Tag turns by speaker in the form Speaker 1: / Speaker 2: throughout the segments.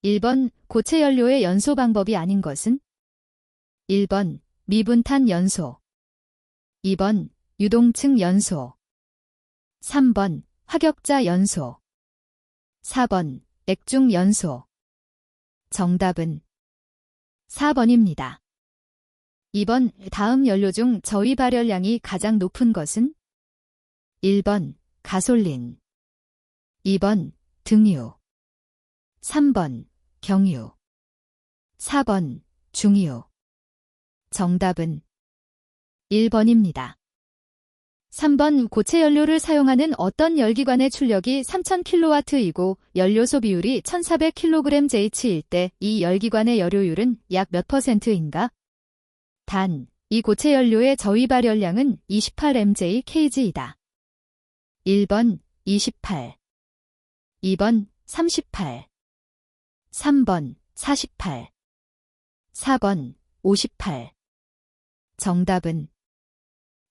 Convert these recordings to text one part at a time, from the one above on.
Speaker 1: 1번 고체 연료의 연소 방법이 아닌 것은? 1번 미분탄 연소, 2번 유동층 연소, 3번 화격자 연소, 4번 액중 연소. 정답은 4번입니다. 2번 다음 연료 중 저위 발열량이 가장 높은 것은? 1번 가솔린, 2번 등유, 3번 경유, 4번 중유. 정답은 1번입니다. 3번 고체 연료를 사용하는 어떤 열기관의 출력이 3000kW이고 연료 소비율이 1400kg/H일 때 이 열기관의 열효율은 약 몇 %인가? 단, 이 고체 연료의 저위 발열량은 28mJ/kg이다. 1번 28, 2번 38, 3번 48, 4번 58. 정답은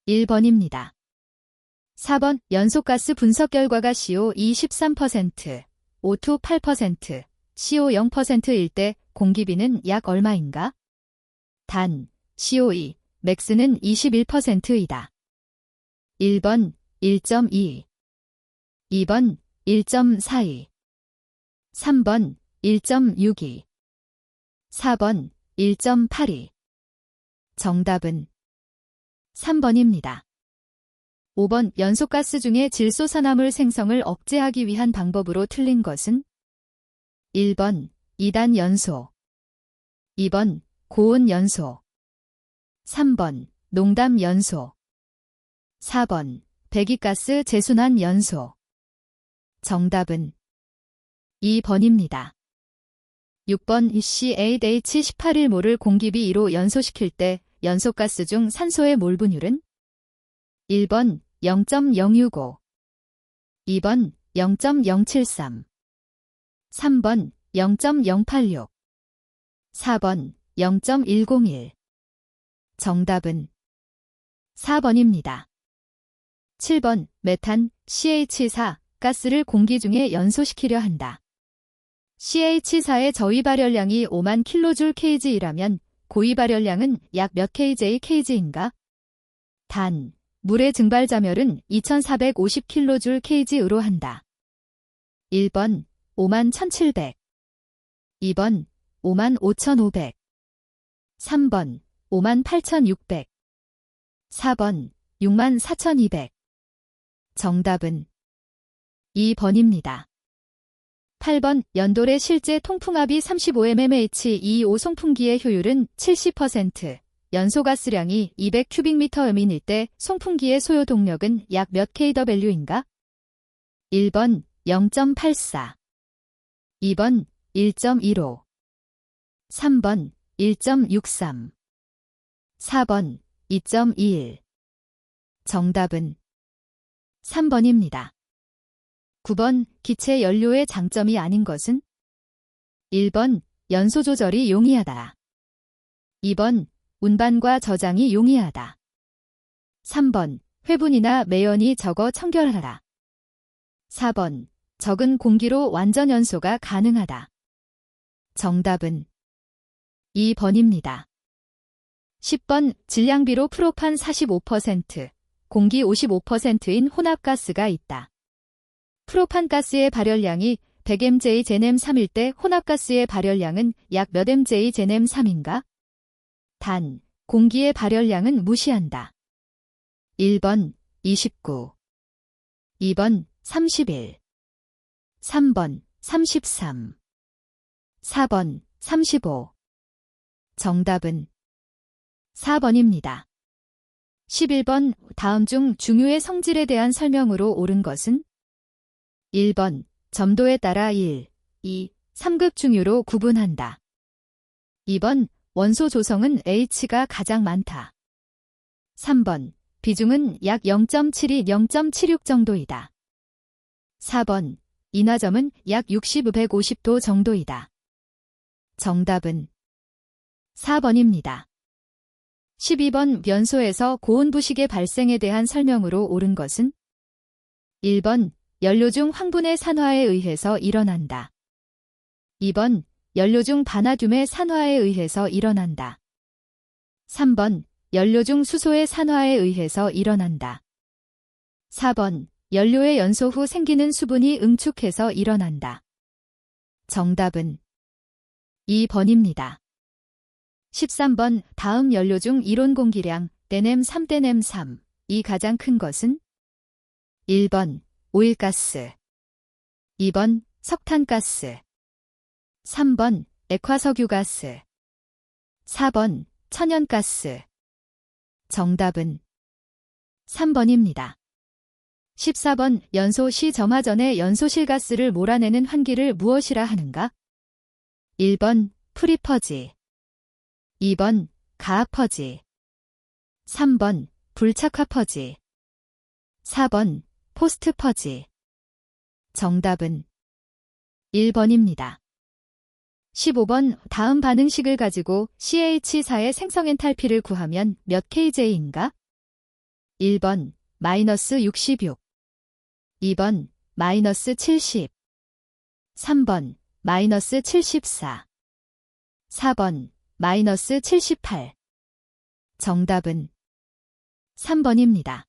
Speaker 1: 1번입니다. 4번 연소가스 분석 결과가 CO2 13%, O2 8%, CO 0%일 때 공기비는 약 얼마인가? 단, CO2, 맥스는 21%이다. 1번 1.22, 2번 1.42, 3번 1.62, 4번 1.82. 정답은 3번입니다. 5번 연소가스 중에 질소산화물 생성을 억제하기 위한 방법으로 틀린 것은? 1번 2단 연소, 2번 고온 연소, 3번 농담 연소, 4번 배기가스 재순환 연소. 정답은 2번입니다. 6번 C8H18일몰을 공기비 2로 연소시킬 때 연소가스 중 산소의 몰 분율은? 1번 0.065, 2번 0.073, 3번 0.086, 4번 0.101. 정답은 4번입니다. 7번 메탄 CH4 가스를 공기 중에 연소시키려 한다. CH4의 저위 발열량이 5만 kJ/kg이라면 고위 발열량은 약 몇 kJ/kg인가? 단, 물의 증발자멸은 2450kJ/kg으로 한다. 1번 5만 1700, 2번 5만 5500, 3번 5만 8600, 4번 6만 4200. 정답은 2번입니다. 8번 연돌의 실제 통풍압이 35mmH25 송풍기의 효율은 70%, 연소가스량이 200m³/m일 때 송풍기의 소요 동력은 약 몇 kW인가? 1번 0.84, 2번 1.15, 3번 1.63, 4번 2.21. 정답은 3번입니다. 9번 기체 연료의 장점이 아닌 것은? 1번 연소 조절이 용이하다, 2번 운반과 저장이 용이하다, 3번 회분이나 매연이 적어 청결하다, 4번 적은 공기로 완전 연소가 가능하다. 정답은 2번입니다. 10번 질량비로 프로판 45%, 공기 55%인 혼합가스가 있다. 프로판가스의 발열량이 100mJ/nem3일 때 혼합가스의 발열량은 약 몇 mJ/nem3인가? 단, 공기의 발열량은 무시한다. 1번 29, 2번 31, 3번 33, 4번 35. 정답은 4번입니다. 11번 다음 중 중유의 성질에 대한 설명으로 옳은 것은? 1번 점도에 따라 1, 2, 3급 중유로 구분한다. 2번 원소 조성은 H가 가장 많다. 3번 비중은 약 0.72, 0.76 정도이다. 4번 인화점은 약 60-150도 정도이다. 정답은 4번입니다. 12번 연소에서 고온 부식의 발생에 대한 설명으로 옳은 것은? 1번 연료 중 황분의 산화에 의해서 일어난다. 2번 연료 중 바나듐의 산화에 의해서 일어난다. 3번, 연료 중 수소의 산화에 의해서 일어난다. 4번, 연료의 연소 후 생기는 수분이 응축해서 일어난다. 정답은 2번입니다. 13번, 다음 연료 중 이론 공기량 떼넴3 떼넴3, 이 가장 큰 것은? 1번, 오일가스. 2번, 석탄가스. 3번, 액화석유가스. 4번, 천연가스. 정답은 3번입니다. 14번, 연소 시 점화 전에 연소실 가스를 몰아내는 환기를 무엇이라 하는가? 1번, 프리퍼지. 2번, 가압퍼지. 3번, 불착화퍼지. 4번, 포스트퍼지. 정답은 1번입니다. 15번, 다음 반응식을 가지고 CH4의 생성 엔탈피를 구하면 몇 kJ인가? 1번, 마이너스 66. 2번, 마이너스 70. 3번, 마이너스 74. 4번, 마이너스 78. 정답은 3번입니다.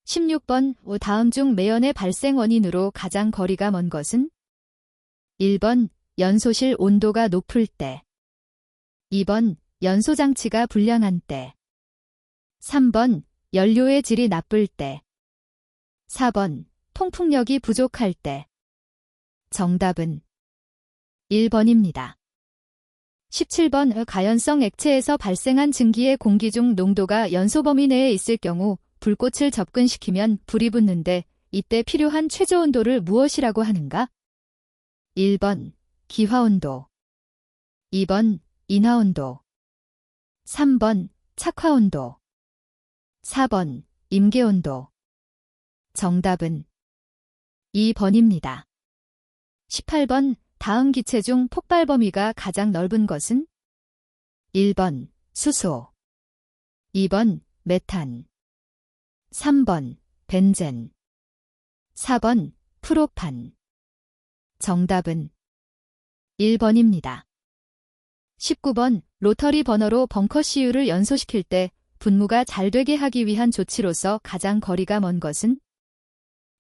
Speaker 1: 16번, 다음 중 매연의 발생 원인으로 가장 거리가 먼 것은? 1번, 연소실 온도가 높을 때. 2번, 연소장치가 불량한 때. 3번, 연료의 질이 나쁠 때. 4번, 통풍력이 부족할 때. 정답은 1번입니다. 17번, 가연성 액체에서 발생한 증기의 공기 중 농도가 연소 범위 내에 있을 경우 불꽃을 접근시키면 불이 붙는데 이때 필요한 최저 온도를 무엇이라고 하는가? 1번, 기화온도. 2번, 인화온도. 3번, 착화온도. 4번, 임계온도. 정답은 2번입니다. 18번, 다음 기체 중 폭발 범위가 가장 넓은 것은? 1번, 수소. 2번, 메탄. 3번, 벤젠. 4번, 프로판. 정답은 1번입니다. 19번, 로터리 버너로 벙커 CU를 연소시킬 때 분무가 잘 되게 하기 위한 조치로서 가장 거리가 먼 것은?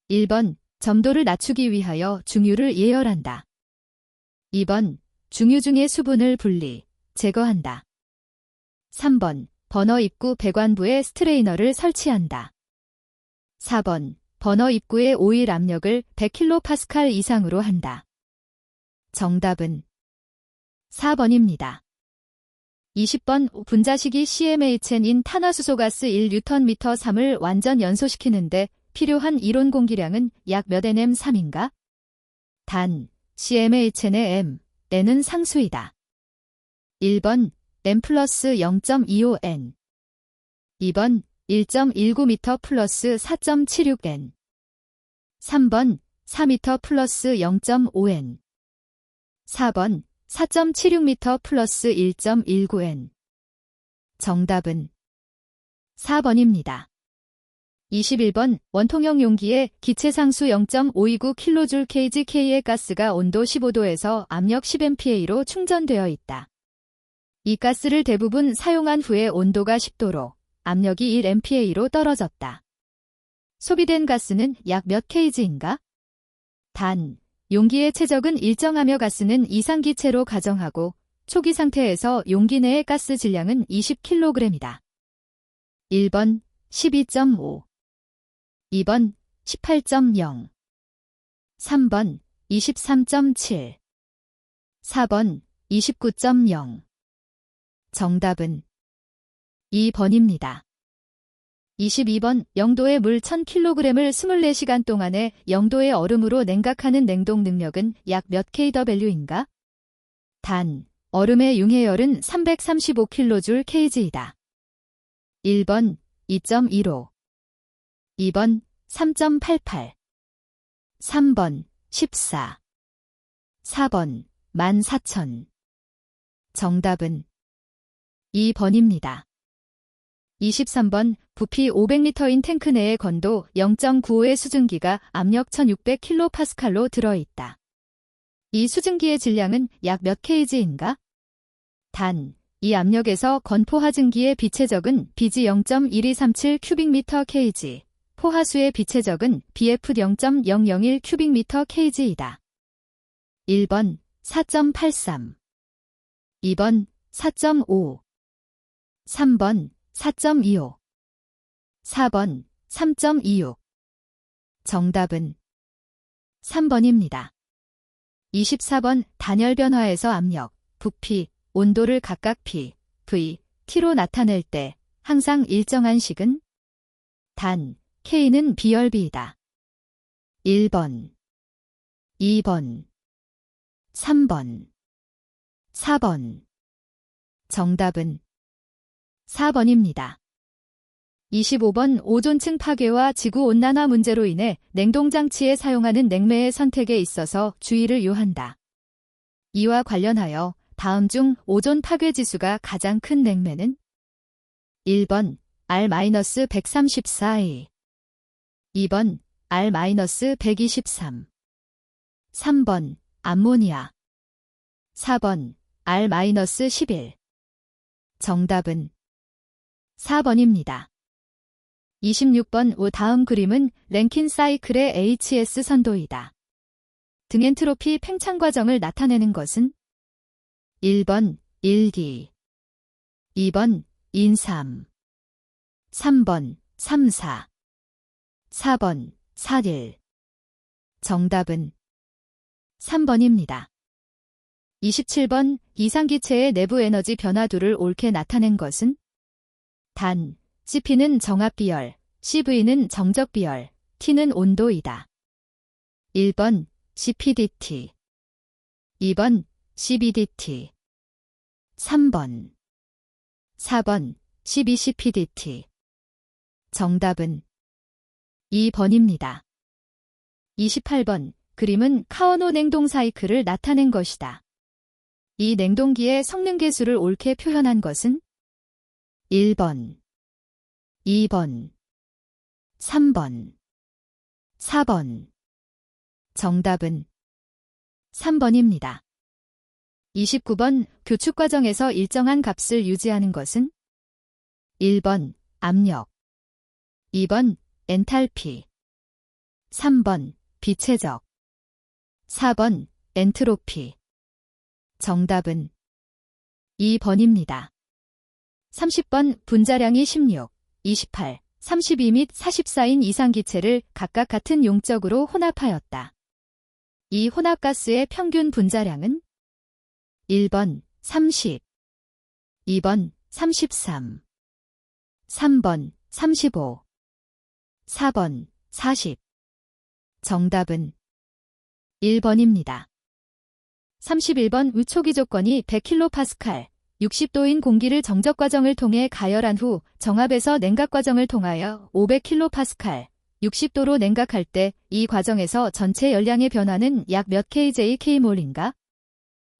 Speaker 1: 1번, 점도를 낮추기 위하여 중유를 예열한다. 2번, 중유 중의 수분을 분리, 제거한다. 3번, 버너 입구 배관부에 스트레이너를 설치한다. 4번, 버너 입구의 오일 압력을 100kPa 이상으로 한다. 정답은 4번입니다. 20번, 분자식이 CmHn인 탄화수소가스 1Nm 3을 완전 연소시키는데 필요한 이론 공기량은 약 몇 nm3인가? 단, CmHn의 m, n은 상수이다. 1번, n 플러스 0.25n. 2번, 1.19m 플러스 4.76n. 3번, 4m 플러스 0.5n. 4번, 4.76m 플러스 1.19n. 정답은 4번입니다. 21번, 원통형 용기에 기체 상수 0.529kJ/kg의 가스가 온도 15도에서 압력 10MPa로 충전되어 있다. 이 가스를 대부분 사용한 후에 온도가 10도로 압력이 1MPa로 떨어졌다. 소비된 가스는 약 몇 kg인가? 단, 용기의 최적은 일정하며 가스는 이상기체로 가정하고 초기 상태에서 용기 내의 가스 질량은 20kg이다. 1번 12.5, 2번 18.0, 3번 23.7, 4번 29.0. 정답은 2번입니다. 22번, 0도의 물 1000kg을 24시간 동안에 0도의 얼음으로 냉각하는 냉동 능력은 약 몇 kW인가? 단, 얼음의 융해열은 335kJ/kg이다. 1번 2.15, 2번 3.88, 3번 14, 4번 14,000. 정답은 2번입니다. 23번, 부피 500리터인 탱크 내에 건도 0.95의 수증기가 압력 1600kPa로 들어있다. 이 수증기의 질량은 약 몇 kg인가? 단, 이 압력에서 건포화증기의 비체적은 BG 0.1237 큐빅미터 kg, 포화수의 비체적은 BF 0.001 큐빅미터 kg이다. 1번 4.83, 2번 4.5, 3번 4.25, 4번 3.26. 정답은 3번입니다. 24번 단열 변화에서 압력, 부피, 온도를 각각 P, V, T로 나타낼 때 항상 일정한 식은? 단, K는 비열비이다. 1번, 2번, 3번, 4번. 정답은 4번입니다. 25번 오존층 파괴와 지구온난화 문제로 인해 냉동장치에 사용하는 냉매의 선택에 있어서 주의를 요한다. 이와 관련하여 다음 중 오존 파괴 지수가 가장 큰 냉매는? 1번 R-134A, 2번 R-123, 3번 암모니아, 4번 R-11. 정답은 4번입니다. 26번 다음 그림은 랭킨 사이클의 HS 선도이다. 등 엔트로피 팽창 과정을 나타내는 것은? 1번 1D, 2번 인3, 3번 3,4, 4번 4,1. 정답은 3번입니다. 27번 이상기체의 내부 에너지 변화도를 옳게 나타낸 것은? 단, CP는 정압비열, CV는 정적비열, T는 온도이다. 1번 CPDT, 2번 CBDT, 3번, 4번 CBCPDT. 정답은 2번입니다. 28번 그림은 카오노 냉동 사이클을 나타낸 것이다. 이 냉동기의 성능 계수를 옳게 표현한 것은? 1번, 2번, 3번, 4번. 정답은 3번입니다. 29번 교축 과정에서 일정한 값을 유지하는 것은? 1번 압력, 2번 엔탈피, 3번 비체적, 4번 엔트로피. 정답은 2번입니다. 30번 분자량이 16, 28, 32 및 44인 이상기체를 각각 같은 용적으로 혼합하였다. 이 혼합가스의 평균 분자량은? 1번 30, 2번 33, 3번 35, 4번 40. 정답은 1번입니다. 31번 초기 조건이 100kPa, 60도인 공기를 정적 과정을 통해 가열한 후 정압에서 냉각 과정을 통하여 500kPa, 60도로 냉각할 때 이 과정에서 전체 열량의 변화는 약 몇 kJkmol인가?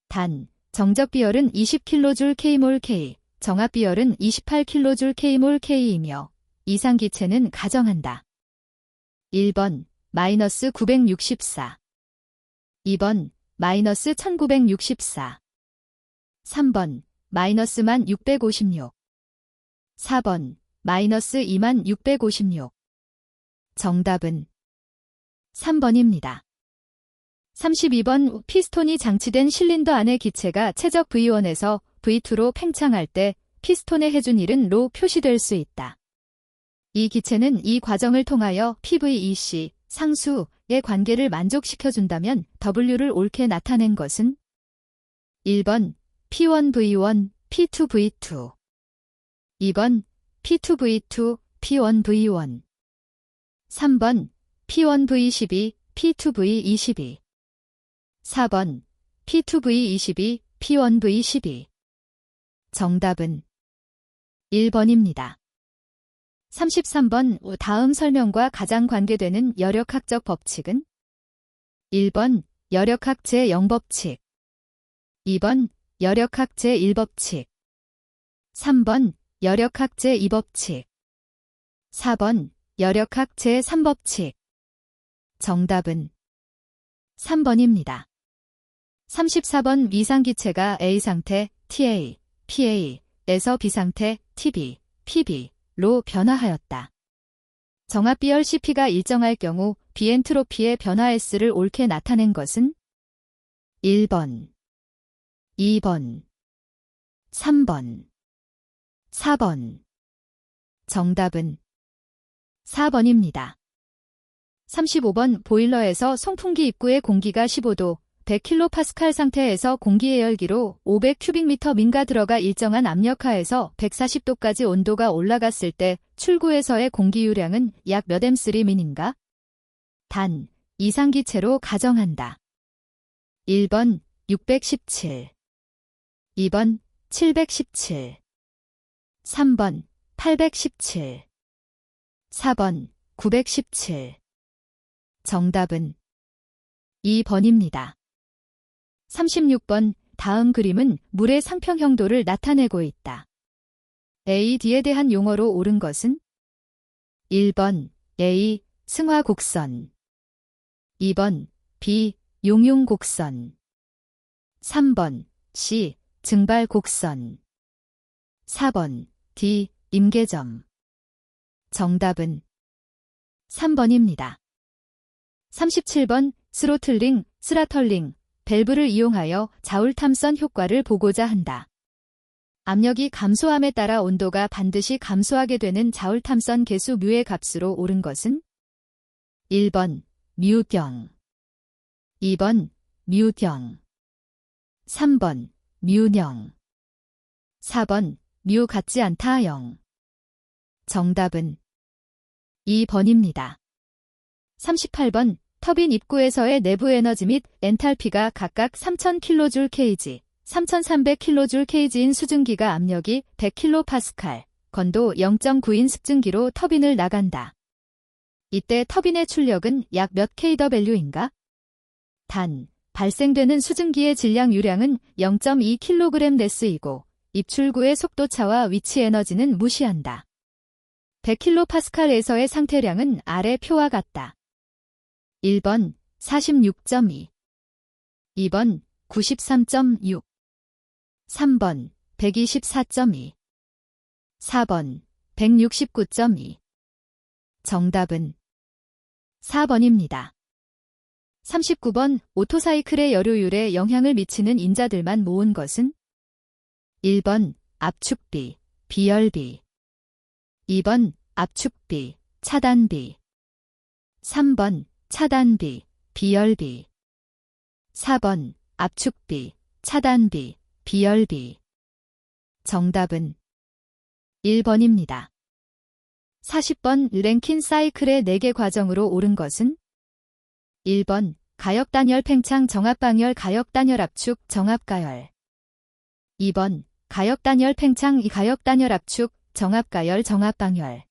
Speaker 1: 단, 정적 비열은 20kJ kmol/k, 정압 비열은 28kJ kmol/k이며 이상기체는 가정한다. 1번 마이너스 964, 2번 마이너스 1964, 3번 마이너스 1656, 4번 마이너스 2656. 정답은 3번입니다. 32번 피스톤이 장치된 실린더 안의 기체가 최적 V1에서 V2로 팽창할 때 피스톤의 해준 일은 로 표시될 수 있다. 이 기체는 이 과정을 통하여 PVEC, 상수의 관계를 만족시켜준다면 W를 옳게 나타낸 것은? 1번 P1V1, P2V2, 2번 P2V2, P1V1, 3번 P1V12, P2V22, 4번 P2V22, P1V12. 정답은 1번입니다. 33번 다음 설명과 가장 관계되는 열역학적 법칙은? 1번 열역학 제0법칙, 2번 열역학 제1법칙, 3번 열역학 제2법칙, 4번 열역학 제3법칙. 정답은 3번입니다. 34번 이상기체가 A상태 TA, PA에서 B상태 TB, PB로 변화하였다. 정합 비열 CP가 일정할 경우 비엔트로피의 변화 S를 옳게 나타낸 것은 1번, 2번, 3번, 4번. 정답은 4번입니다. 35번 보일러에서 송풍기 입구의 공기가 15도, 100kPa 상태에서 공기의 열기로 500큐빅미터 민가 들어가 일정한 압력하에서 140도까지 온도가 올라갔을 때 출구에서의 공기유량은 약 몇 M3민인가? 단, 이상기체로 가정한다. 1번 617, 2번 717, 3번 817, 4번 917. 정답은 2번입니다. 36번 다음 그림은 물의 상평형도를 나타내고 있다. A, D에 대한 용어로 옳은 것은 1번 A. 승화곡선, 2번 B. 용융곡선, 3번 C. 증발곡선, 4번 D. 임계점. 정답은 3번입니다. 37번 스로틀링, 스라털링, 밸브를 이용하여 자울탐선 효과를 보고자 한다. 압력이 감소함에 따라 온도가 반드시 감소하게 되는 자울탐선 계수 뮤의 값으로 옳은 것은 1번 뮤경, 2번 뮤경, 3번 뮤영, 4번 뮤 같지 않다 0. 정답은 2번입니다. 38번 터빈 입구에서의 내부 에너지 및 엔탈피가 각각 3000kJ, 3300kJ인 수증기가 압력이 100kPa, 건도 0.9인 습증기로 터빈을 나간다. 이때 터빈의 출력은 약 몇 kW인가? 단, 발생되는 수증기의 질량 유량은 0.2kg/s이고 입출구의 속도차와 위치 에너지는 무시한다. 100kPa에서의 상태량은 아래 표와 같다. 1번 46.2, 2번 93.6, 3번 124.2, 4번 169.2. 정답은 4번입니다. 39번 오토사이클의 여료율에 영향을 미치는 인자들만 모은 것은 1번 압축비, 비열비, 2번 압축비, 차단비, 3번 차단비, 비열비, 4번 압축비, 차단비, 비열비. 정답은 1번입니다. 40번 랭킨 사이클의 4개 과정으로 옳은 것은 1번 가역단열 팽창 정압방열 가역단열 압축 정압가열, 2번 가역단열 팽창 가역단열 압축 정압가열 정압방열,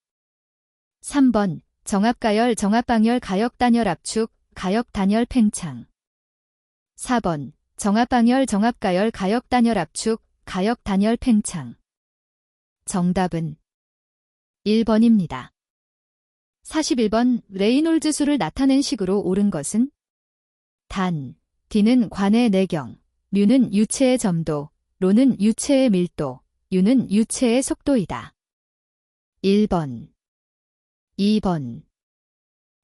Speaker 1: 3번 정압가열 정압방열 가역단열 압축 가역단열 팽창, 4번 정압방열 정압가열 가역단열 압축 가역단열 팽창. 정답은 1번입니다. 41번 레이놀즈 수를 나타낸 식으로 옳은 것은 단, D는 관의 내경, 뮤는 유체의 점도, 로는 유체의 밀도, U는 유체의 속도이다. 1번, 2번,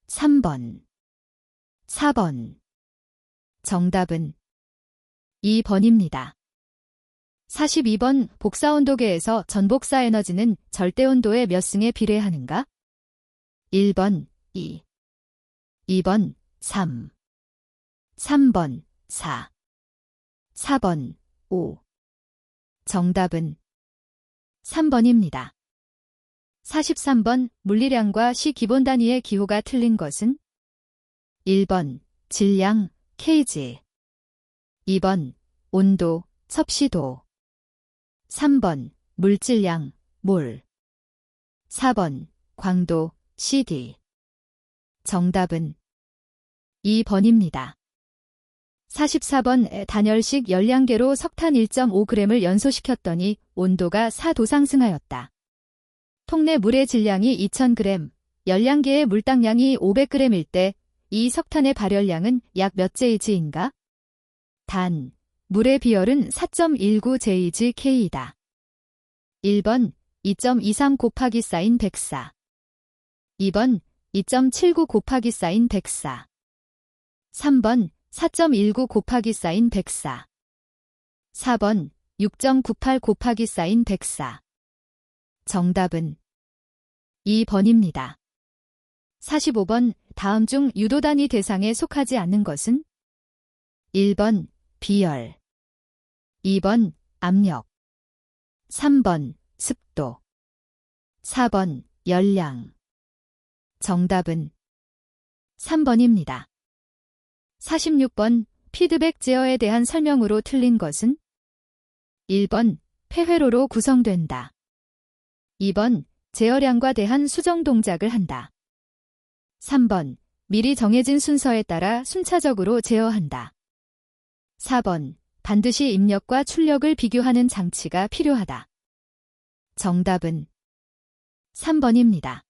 Speaker 1: 3번, 4번. 정답은 2번입니다. 42번 복사온도계에서 전복사 에너지는 절대온도의 몇 승에 비례하는가? 1번 2, 2번 3, 3번 4, 4번 5. 정답은 3번입니다. 43번 물리량과 시 기본 단위의 기호가 틀린 것은 1번 질량 kg, 2번 온도 섭씨도, 3번 물질량 몰, 4번 광도 cd. 정답은 2번입니다. 44번 단열식 열량계로 석탄 1.5g을 연소시켰더니 온도가 4도 상승하였다. 통내 물의 질량이 2000g, 열량계의 물당량이 500g일 때 이 석탄의 발열량은 약 몇 JG인가? 단, 물의 비열은 4.19 JgK이다. 1번 2.23 곱하기 사인 104. 2번 2.79 곱하기 사인 104. 3번 4.19 곱하기 사인 104. 4번 6.98 곱하기 사인 104. 정답은 2번입니다. 45번 다음 중 유도 단위 대상에 속하지 않는 것은? 1번 비열, 2번 압력, 3번 습도, 4번 열량. 정답은 3번입니다. 46번 피드백 제어에 대한 설명으로 틀린 것은? 1번 폐회로로 구성된다. 2번 제어량과 대한 수정 동작을 한다. 3번 미리 정해진 순서에 따라 순차적으로 제어한다. 4번 반드시 입력과 출력을 비교하는 장치가 필요하다. 정답은 3번입니다.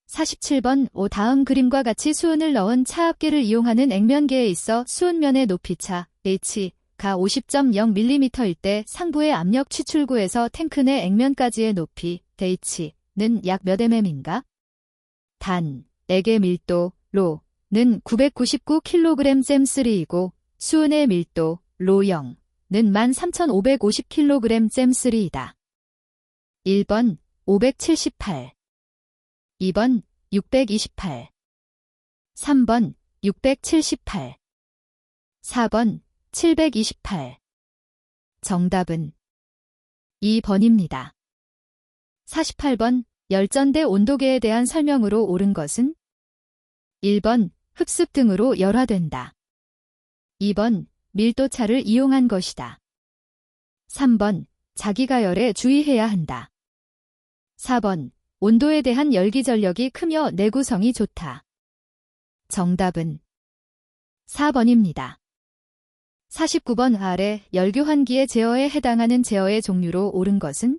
Speaker 1: 47번 다음 그림과 같이 수은을 넣은 차압계를 이용하는 액면계에 있어 수은면의 높이차 H가 50.0mm일 때 상부의 압력 취출구에서 탱크 내 액면까지의 높이 H는 약 몇 mm인가? 단, 액의 밀도 는 999kg/잼3이고 수은의 밀도 는 13,550kg/잼3이다. 1번 578, 2번 628, 3번 678, 4번 728. 정답은 2번입니다. 48번 열전대 온도계에 대한 설명으로 옳은 것은? 1번 흡습 등으로 열화된다. 2번 밀도차를 이용한 것이다. 3번 자기가열에 주의해야 한다. 4번 온도에 대한 열기 전력이 크며 내구성이 좋다. 정답은 4번입니다. 49번 아래 열교환기의 제어에 해당하는 제어의 종류로 옳은 것은?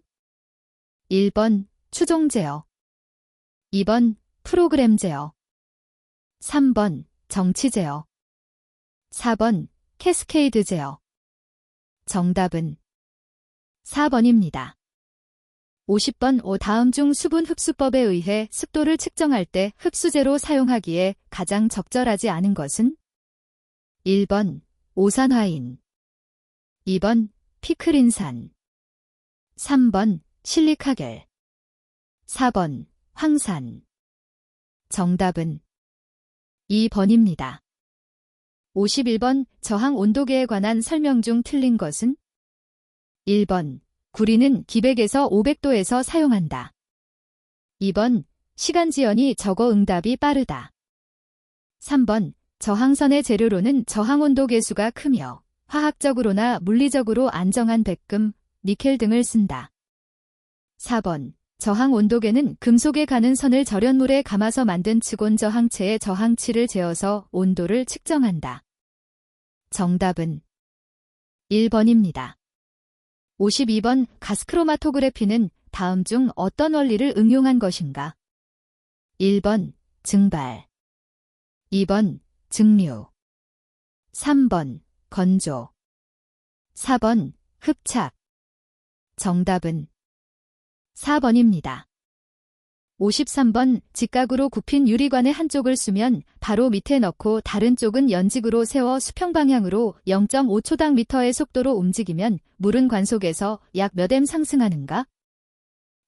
Speaker 1: 1번 추종 제어, 2번 프로그램 제어, 3번 정치 제어, 4번 캐스케이드 제어. 정답은 4번입니다. 50번 다음 중 수분 흡수법에 의해 습도를 측정할 때 흡수제로 사용하기에 가장 적절하지 않은 것은? 1번 오산화인, 2번 피크린산, 3번 실리카겔, 4번 황산. 정답은 2번입니다. 51번 저항 온도계에 관한 설명 중 틀린 것은? 1번 구리는 기백에서 500도에서 사용한다. 2번 시간지연이 적어 응답이 빠르다. 3번 저항선의 재료로는 저항온도 계수가 크며 화학적으로나 물리적으로 안정한 백금, 니켈 등을 쓴다. 4번 저항온도계는 금속에 가는 선을 절연물에 감아서 만든 측온 저항체의 저항치를 재어서 온도를 측정한다. 정답은 1번입니다. 52번 가스크로마토그래피는 다음 중 어떤 원리를 응용한 것인가? 1번 증발, 2번 증류, 3번 건조, 4번 흡착. 정답은 4번입니다. 53번 직각으로 굽힌 유리관의 한쪽을 수면 바로 밑에 넣고 다른 쪽은 연직으로 세워 수평 방향으로 0.5초당 미터의 속도로 움직이면 물은 관 속에서 약 몇 M 상승하는가?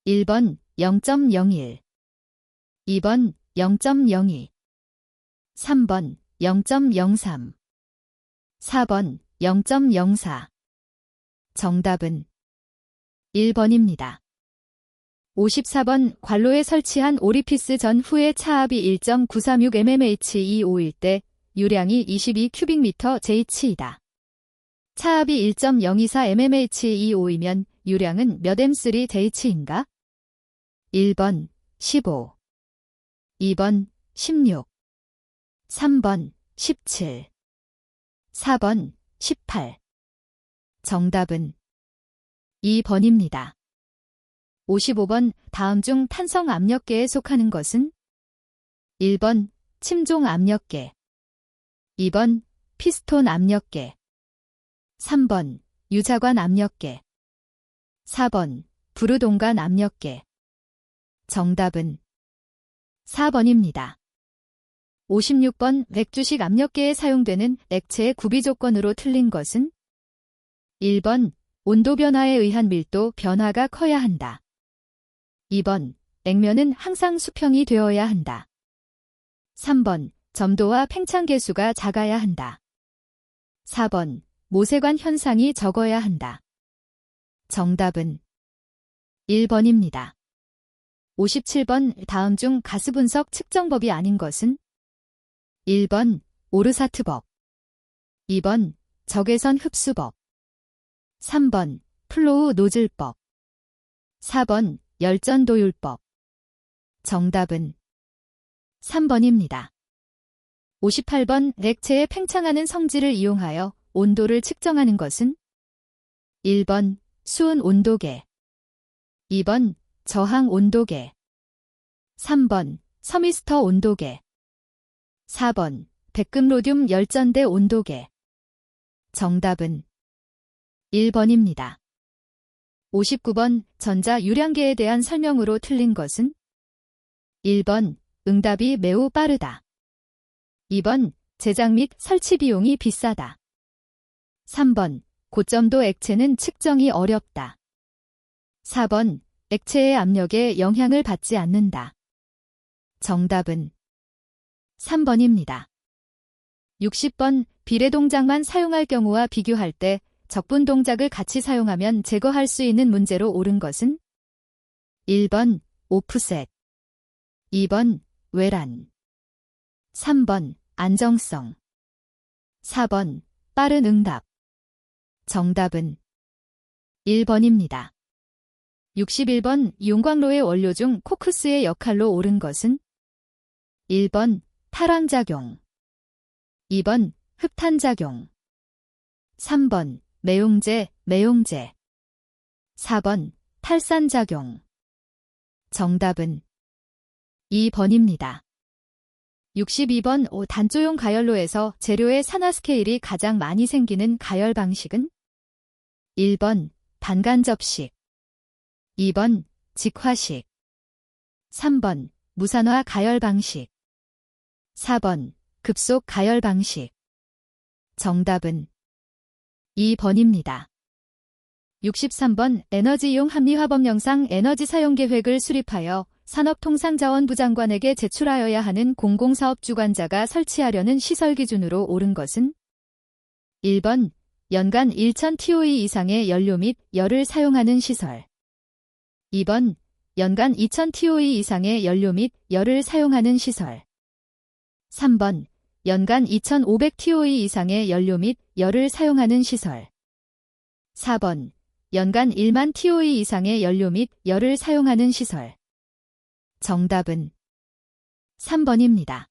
Speaker 1: 1번 0.01, 2번 0.02, 3번 0.03, 4번 0.04. 정답은 1번입니다. 54번 관로에 설치한 오리피스 전 후에 차압이 1.936mmHg5일 때 유량이 22큐빅미터/J이다. 차압이 1.024mmHg5이면 유량은 몇 M3/J인가? 1번 15, 2번 16, 3번 17, 4번 18. 정답은 2번입니다. 55번 다음 중 탄성 압력계에 속하는 것은? 1번 침종 압력계, 2번 피스톤 압력계, 3번 유자관 압력계. 4번 부르동관 압력계. 정답은 4번입니다. 56번 맥주식 압력계에 사용되는 액체의 구비 조건으로 틀린 것은 1번 온도 변화에 의한 밀도 변화가 커야 한다. 2번 액면은 항상 수평이 되어야 한다. 3번 점도와 팽창 계수가 작아야 한다. 4번 모세관 현상이 적어야 한다. 정답은 1번입니다. 57번 다음 중 가스 분석 측정법이 아닌 것은 1번 오르사트법. 2번 적외선 흡수법. 3번 플로우 노즐법. 4번 열전 도율법. 정답은 3번입니다. 58번 액체의 팽창하는 성질을 이용하여 온도를 측정하는 것은 1번 수온 온도계. 2번 저항 온도계. 3번 서미스터 온도계. 4번 백금로듐 열전대 온도계. 정답은 1번입니다. 59번 전자 유량계에 대한 설명으로 틀린 것은 1번 응답이 매우 빠르다. 2번 제작 및 설치 비용이 비싸다. 3번 고점도 액체는 측정이 어렵다. 4번 액체의 압력에 영향을 받지 않는다. 정답은 3번입니다. 60번 비례 동작만 사용할 경우와 비교할 때 적분 동작을 같이 사용하면 제거할 수 있는 문제로 옳은 것은 1번 오프셋. 2번 외란. 3번 안정성. 4번 빠른 응답. 정답은 1번입니다. 61번 용광로의 원료 중 코크스의 역할로 옳은 것은 1번 탈황작용. 2번 흡탄작용. 3번 매용제, 매용제. 4번 탈산작용. 정답은 2번입니다. 62번 단조용 가열로에서 재료의 산화 스케일이 가장 많이 생기는 가열 방식은 1번 반간접식. 2번 직화식. 3번 무산화 가열 방식. 4번 급속 가열 방식. 정답은 2번입니다. 63번 에너지이용 합리화법 영상 에너지 사용 계획을 수립하여 산업통상자원부 장관에게 제출하여야 하는 공공사업 주관자가 설치하려는 시설 기준으로 옳은 것은 1번 연간 1000TOE 이상의 연료 및 열을 사용하는 시설. 2번 연간 2000TOE 이상의 연료 및 열을 사용하는 시설. 3번 연간 2500TOE 이상의 연료 및 열을 사용하는 시설. 4번 연간 1만 TOE 이상의 연료 및 열을 사용하는 시설. 정답은 3번입니다.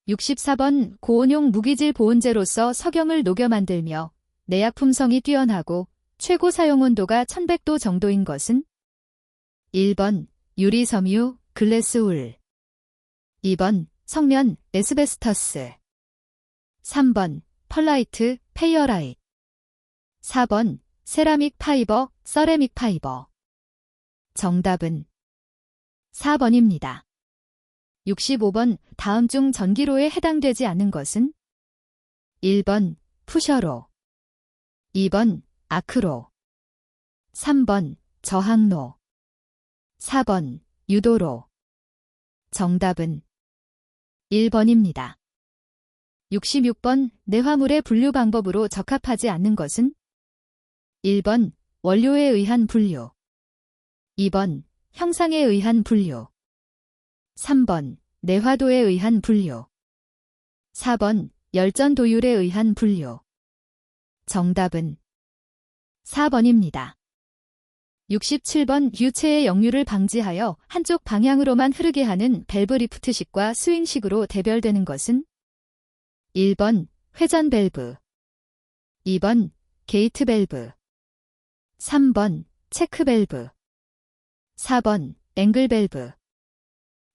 Speaker 1: 64번 고온용 무기질 보온제로서 석영을 녹여 만들며 내약 품성이 뛰어나고 최고 사용 온도가 1100도 정도인 것은 1번 유리섬유, 글래스울. 2번 성면, 에스베스터스. 3번 펄라이트, 페이어라이트. 4번 세라믹 파이버, 서레믹 파이버. 정답은 4번입니다. 65번 다음 중 전기로에 해당되지 않은 것은 1번 푸셔로. 2번 아크로. 3번 저항로. 4번 유도로. 정답은 1번입니다. 66번 내화물의 분류 방법으로 적합하지 않는 것은 1번 원료에 의한 분류. 2번 형상에 의한 분류. 3번 내화도에 의한 분류. 4번 열전 도율에 의한 분류. 정답은 4번입니다. 67번 유체의 역류를 방지하여 한쪽 방향으로만 흐르게 하는 밸브 리프트식과 스윙식으로 대별되는 것은 1번 회전 밸브. 2번 게이트 밸브. 3번 체크 밸브. 4번 앵글 밸브.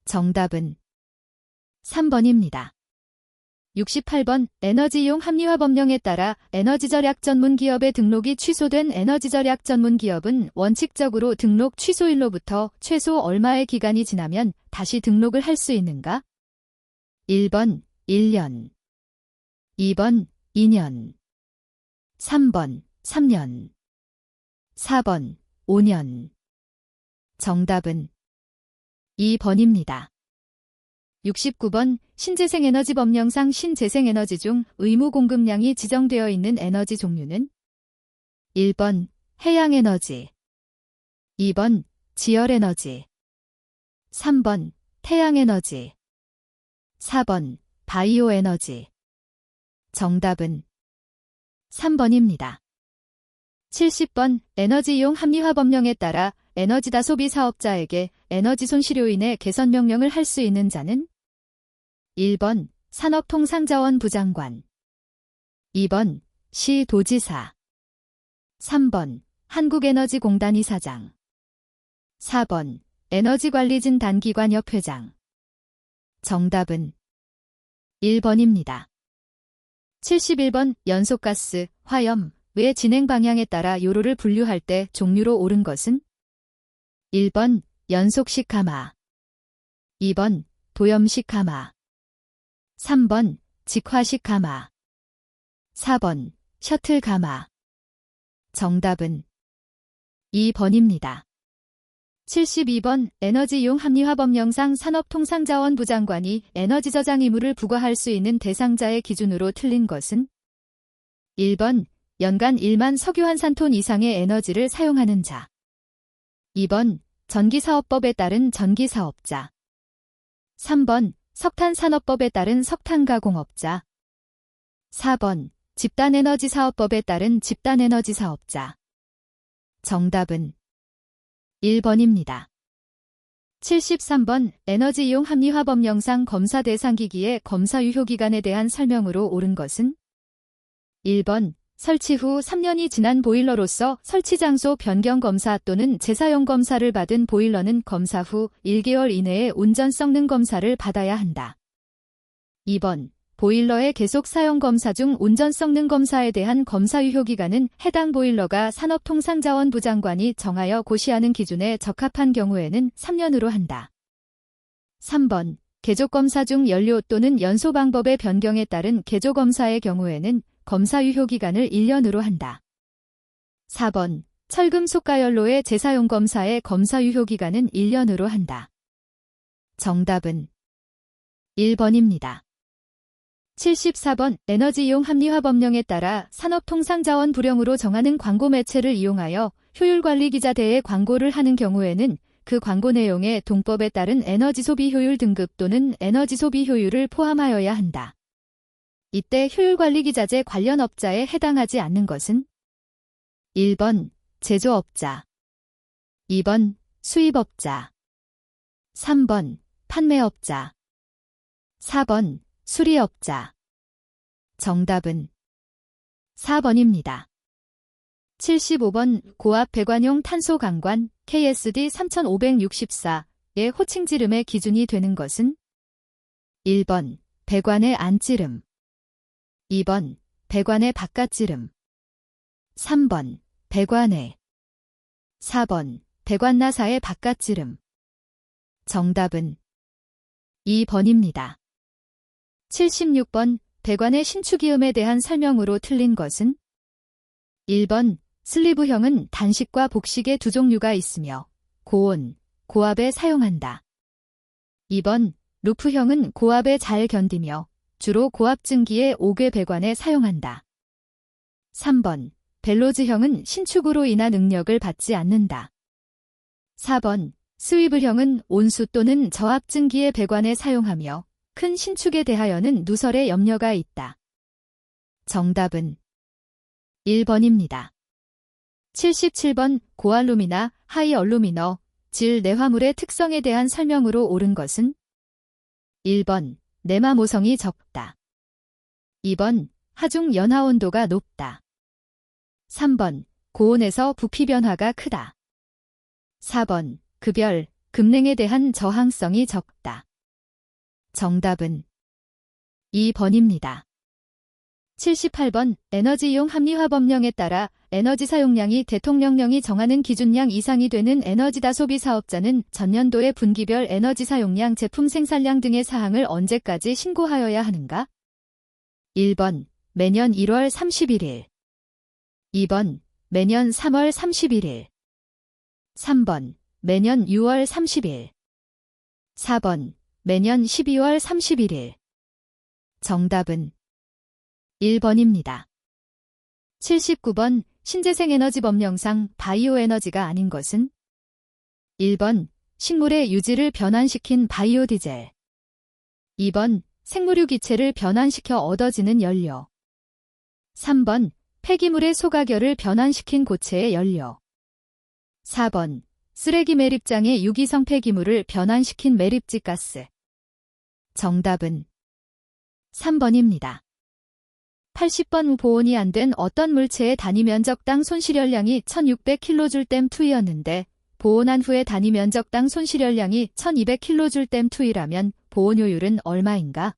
Speaker 1: 정답은 3번입니다. 68번 에너지이용 합리화 법령에 따라 에너지절약 전문 기업의 등록이 취소된 에너지절약 전문 기업은 원칙적으로 등록 취소일로부터 최소 얼마의 기간이 지나면 다시 등록을 할 수 있는가? 1번 1년, 2번 2년, 3번 3년, 4번 5년. 정답은 2번입니다. 69번 신재생에너지법령상 신재생에너지 중 의무 공급량이 지정되어 있는 에너지 종류는 1번 해양에너지, 2번 지열에너지, 3번 태양에너지, 4번 바이오에너지. 정답은 3번입니다. 70번 에너지이용 합리화 법령에 따라 에너지다 소비 사업자에게 에너지 손실로 인해 개선 명령을 할 수 있는 자는 1번 산업통상자원부 장관, 2번 시도지사, 3번 한국에너지공단 이사장, 4번 에너지관리진단기관협 회장. 정답은 1번입니다. 71번 연소가스, 화염, 의 진행 방향에 따라 요로를 분류할 때 종류로 옳은 것은 1번 연속식 가마, 2번 도염식 가마, 3번 직화식 가마, 4번 셔틀 가마. 정답은 2번입니다. 72번 에너지이용 합리화 법령상 산업통상자원부 장관이 에너지 저장 의무를 부과할 수 있는 대상자의 기준으로 틀린 것은 1번 연간 1만 석유환산톤 이상의 에너지를 사용하는 자, 2번 전기사업법에 따른 전기사업자, 3번 석탄산업법에 따른 석탄가공업자, 4번 집단에너지사업법에 따른 집단에너지사업자. 정답은 1번입니다. 73번 에너지이용 합리화 법령상 검사 대상기기의 검사 유효기간에 대한 설명으로 옳은 것은 1번 설치 후 3년이 지난 보일러로서 설치 장소 변경 검사 또는 재사용 검사를 받은 보일러는 검사 후 1개월 이내에 운전 성능 검사를 받아야 한다. 2번 보일러의 계속 사용 검사 중 운전 성능 검사에 대한 검사 유효기간은 해당 보일러가 산업통상자원부 장관이 정하여 고시하는 기준에 적합한 경우에는 3년으로 한다. 3번 개조검사 중 연료 또는 연소 방법의 변경에 따른 개조검사의 경우에는 검사 유효기간을 1년으로 한다. 4번 철금속가연로의 재사용 검사의 검사 유효기간은 1년으로 한다. 정답은 1번입니다. 74번 에너지이용 합리화 법령에 따라 산업통상자원 부령으로 정하는 광고 매체를 이용하여 효율관리기자 대에 광고를 하는 경우에는 그 광고 내용에 동법에 따른 에너지 소비 효율 등급 또는 에너지 소비 효율을 포함하여야 한다. 이때 효율관리기자재 관련 업자에 해당하지 않는 것은 1번 제조업자, 2번 수입업자, 3번 판매업자, 4번 수리업자. 정답은 4번입니다. 75번 고압 배관용 탄소 강관 KSD 3564의 호칭지름의 기준이 되는 것은 1번 배관의 안지름, 2번 배관의 바깥지름, 3번 배관의, 4번 배관나사의 바깥지름. 정답은 2번입니다. 76번 배관의 신축이음에 대한 설명으로 틀린 것은 1번 슬리브형은 단식과 복식의 두 종류가 있으며 고온, 고압에 사용한다. 2번 루프형은 고압에 잘 견디며 주로 고압증기의 5궤 배관에 사용한다. 3번 벨로즈형은 신축으로 인한 응력을 받지 않는다. 4번 스위블형은 온수 또는 저압증기의 배관에 사용하며 큰 신축에 대하여는 누설의 염려가 있다. 정답은 1번입니다. 77번 고알루미나 하이얼루미너 질 내화물의 특성에 대한 설명으로 옳은 것은 1번 내마 모성이 적다. 2번 하중 연하 온도가 높다. 3번 고온에서 부피 변화가 크다. 4번 급열, 급냉에 대한 저항성이 적다. 정답은 2번입니다. 78번 에너지이용 합리화법령에 따라 에너지 사용량이 대통령령이 정하는 기준량 이상이 되는 에너지다 소비 사업자는 전년도의 분기별 에너지 사용량, 제품 생산량 등의 사항을 언제까지 신고하여야 하는가? 1번 매년 1월 31일 2번 매년 3월 31일 3번 매년 6월 30일 4번 매년 12월 31일 정답은 1번입니다. 79번 신재생에너지법령상 바이오에너지가 아닌 것은 1번 식물의 유지를 변환시킨 바이오디젤 2번 생물유 기체를 변환시켜 얻어지는 연료 3번 폐기물의 소각열을 변환시킨 고체의 연료 4번 쓰레기 매립장의 유기성 폐기물을 변환시킨 매립지 가스 정답은 3번입니다. 80번 보온이 안 된 어떤 물체의 단위 면적당 손실열량이 1600kJ 투이였는데 보온한 후에 단위 면적당 손실열량이 1200kJ 투이라면 보온효율은 얼마인가?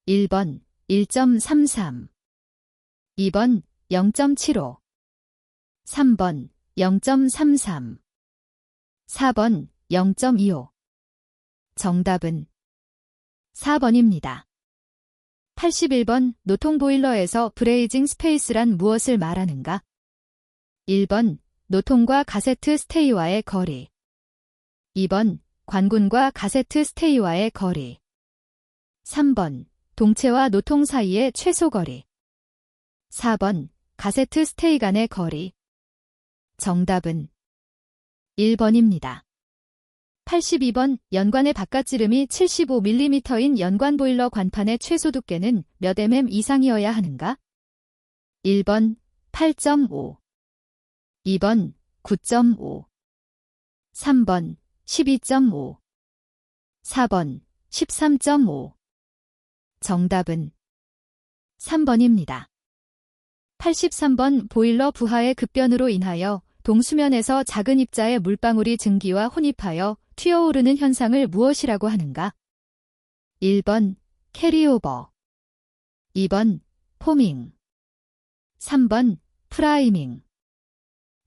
Speaker 1: 1번 1.33 2번 0.75 3번 0.33 4번 0.25 정답은 4번입니다. 81번 노통보일러에서 브레이징 스페이스란 무엇을 말하는가? 1번 노통과 가세트 스테이와의 거리 2번 관군과 가세트 스테이와의 거리 3번 동체와 노통 사이의 최소 거리 4번 가세트 스테이 간의 거리 정답은 1번입니다. 82번 연관의 바깥지름이 75mm인 연관보일러 관판의 최소 두께는 몇 mm 이상이어야 하는가? 1번 8.5 2번 9.5 3번 12.5 4번 13.5 정답은 3번입니다. 83번 보일러 부하의 급변으로 인하여 동수면에서 작은 입자의 물방울이 증기와 혼입하여 튀어오르는 현상을 무엇이라고 하는가? 1번 캐리오버 2번 포밍 3번 프라이밍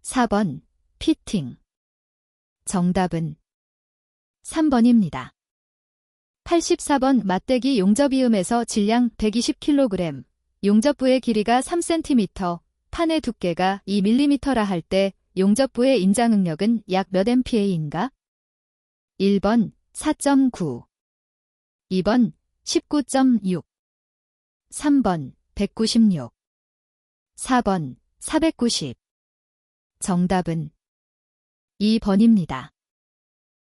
Speaker 1: 4번 피팅 정답은 3번입니다. 84번 맞대기 용접이음에서 질량 120kg, 용접부의 길이가 3cm, 판의 두께가 2mm라 할 때 용접부의 인장응력은 약 몇 MPa인가? 1번 4.9 2번 19.6 3번 196 4번 490 정답은 2번입니다.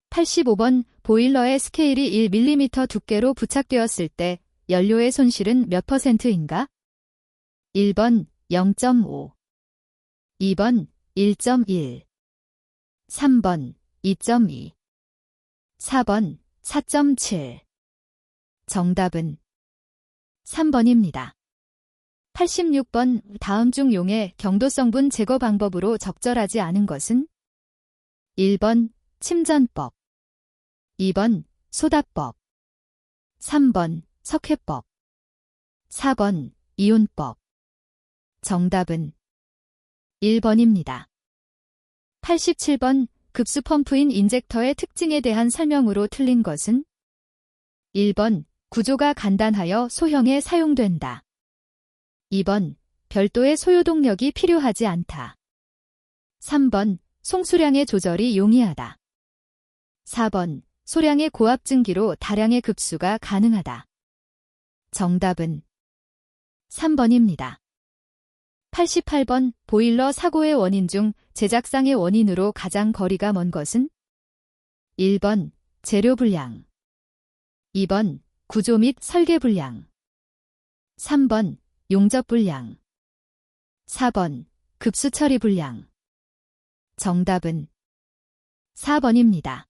Speaker 1: 85번 보일러의 스케일이 1mm 두께로 부착되었을 때 연료의 손실은 몇 %인가? 1번 0.5 2번 1.1 3번 2.2 4번 4.7 정답은 3번입니다. 86번 다음 중 용의 경도성분 제거 방법으로 적절하지 않은 것은? 1번 침전법 2번 소다법 3번 석회법 4번 이온법 정답은 1번입니다. 87번 급수펌프인 인젝터의 특징에 대한 설명으로 틀린 것은? 1번 구조가 간단하여 소형에 사용된다. 2번 별도의 소요동력이 필요하지 않다. 3번 송수량의 조절이 용이하다. 4번 소량의 고압 증기로 다량의 급수가 가능하다. 정답은 3번입니다. 88번 보일러 사고의 원인 중 제작상의 원인으로 가장 거리가 먼 것은? 1번 재료 불량 2번 구조 및 설계 불량 3번 용접 불량 4번 급수 처리 불량 정답은 4번입니다.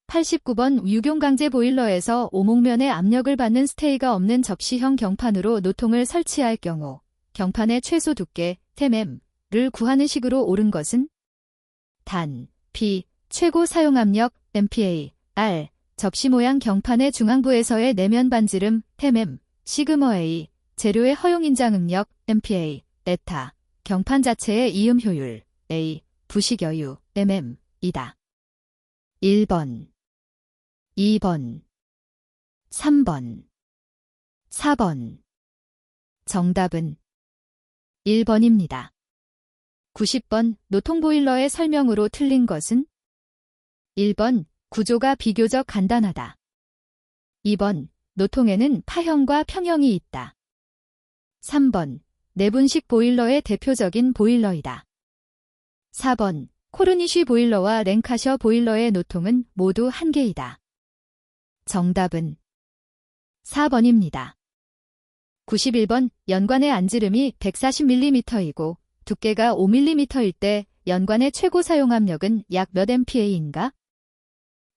Speaker 1: 89번 유경강제 보일러에서 오목면에 압력을 받는 스테이가 없는 접시형 경판으로 노통을 설치할 경우 경판의 최소 두께 TM를 구하는 식으로 옳은 것은? 단, P, 최고 사용압력 MPa, R, 접시 모양 경판의 중앙부에서의 내면 반지름, TEM, 시그머-A, 재료의 허용 인장 응력, MPa, 에타, 경판 자체의 이음 효율, A, 부식 여유, 이다. 1번, 2번, 3번, 4번. 정답은 1번입니다. 90번 노통보일러의 설명으로 틀린 것은? 1번 구조가 비교적 간단하다. 2번 노통에는 파형과 평형이 있다. 3번 내분식 보일러의 대표적인 보일러이다. 4번 코르니쉬 보일러와 랭카셔 보일러의 노통은 모두 한 개이다. 정답은 4번입니다. 91번 연관의 안지름이 140mm이고 두께가 5mm일 때 연관의 최고 사용 압력은 약 몇 MPa인가?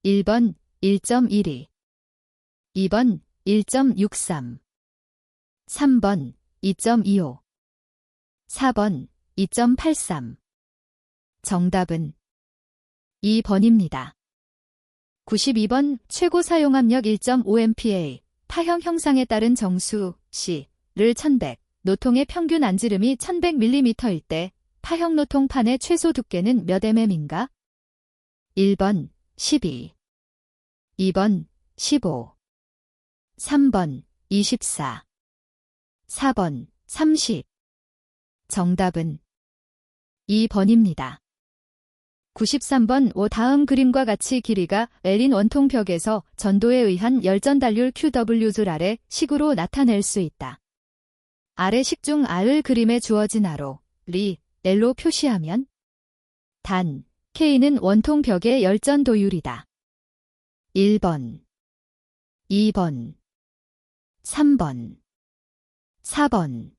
Speaker 1: 1번 1.12, 2번 1.63, 3번 2.25, 4번 2.83. 정답은 2번입니다. 92번 최고 사용 압력 1.5MPa, 파형 형상에 따른 정수 C를 1100, 노통의 평균 안지름이 1100mm일 때 파형 노통판의 최소 두께는 몇 mm인가? 1번 12, 2번 15, 3번 24, 4번 30. 정답은 2번입니다. 93번 다음 그림과 같이 길이가 L인 원통벽에서 전도에 의한 열전 단률 QW줄 아래 식으로 나타낼 수 있다. 아래 식 중 R을 그림에 주어진 R로 L로 표시하면 단 K는 원통벽의 열전 도율이다. 1번, 2번, 3번, 4번.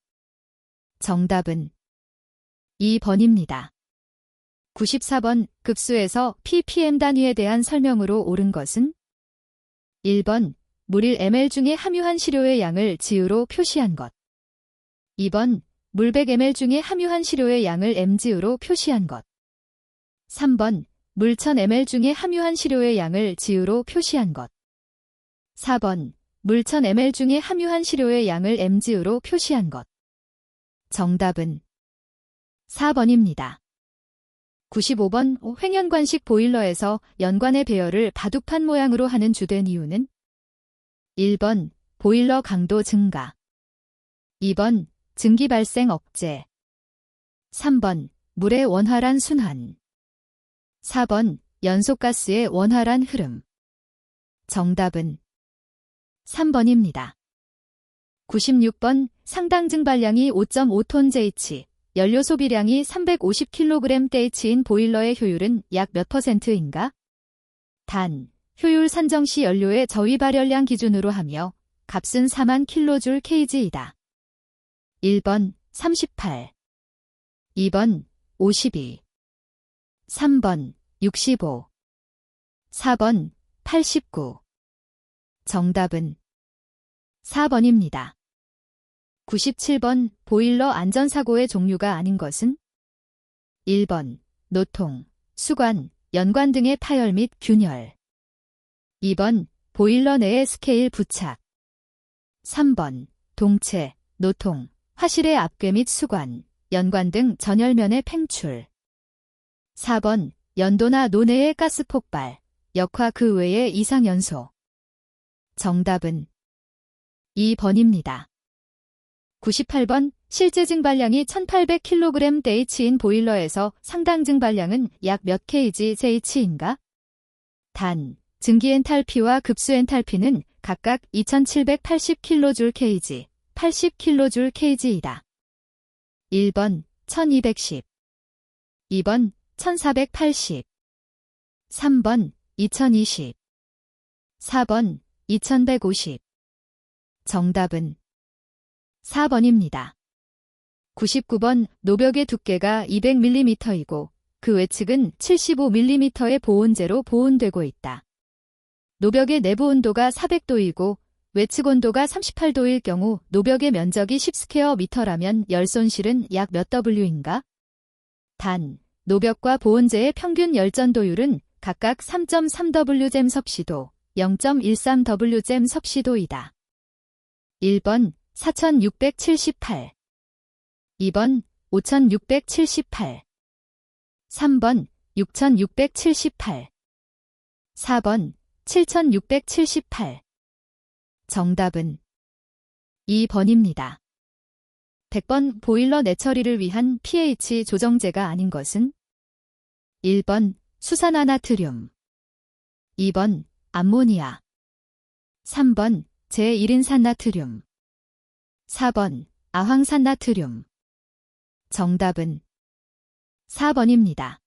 Speaker 1: 정답은 2번입니다. 94번 급수에서 ppm 단위에 대한 설명으로 옳은 것은? 1번 물 1ml 중에 함유한 시료의 양을 지우로 표시한 것. 2번 물 100ml 중에 함유한 시료의 양을 m지우로 표시한 것. 3번 물 1000ml 중에 함유한 시료의 양을 지우로 표시한 것. 4번 물 1000ml 중에 함유한 시료의 양을 m지우로 표시한 것. 정답은 4번입니다. 95번 횡연관식 보일러에서 연관의 배열을 바둑판 모양으로 하는 주된 이유는? 1번 보일러 강도 증가, 2번 증기 발생 억제, 3번 물의 원활한 순환, 4번 연소가스의 원활한 흐름. 정답은 3번입니다. 96번 상당 증발량이 5.5톤 JH, 연료 소비량이 350kg/H인 보일러의 효율은 약 몇 %인가? 단, 효율 산정 시 연료의 저위 발열량 기준으로 하며 값은 4만 kJ/kg이다. 1번 38, 2번 52, 3번 65, 4번 89. 정답은 4번입니다. 97번 보일러 안전사고의 종류가 아닌 것은? 1번 노통, 수관, 연관 등의 파열 및 균열. 2번 보일러 내의 스케일 부착. 3번 동체, 노통, 화실의 압괴 및 수관, 연관 등 전열면의 팽출. 4번 연도나 노내의 가스 폭발, 역화 그 외의 이상 연소. 정답은 2번입니다. 98번 실제 증발량이 1800kg/H인 보일러에서 상당 증발량은 약 몇 kg/H인가? 단, 증기 엔탈피와 급수 엔탈피는 각각 2780kJ/kg, 80kJ/kg이다. 1번 1210, 2번 1480, 3번 2020, 4번 2150. 정답은 4번입니다. 99번 노벽의 두께가 200mm이고 그 외측은 75mm의 보온재로 보온되고 있다. 노벽의 내부 온도가 400도이고 외측 온도가 38도일 경우 노벽의 면적이 10스퀘어미터라면 열 손실은 약 몇 W인가? 단, 노벽과 보온재의 평균 열전 도율은 각각 3.3W 잼 섭씨도, 0.13W잼 섭씨도이다. 1번 4678 2번 5678 3번 6678 4번 7678 정답은 2번입니다. 100번 보일러 내처리를 위한 pH 조정제가 아닌 것은 1번 수산화나트륨 2번 암모니아 3번 제1인산나트륨 4번 아황산나트륨 정답은 4번입니다.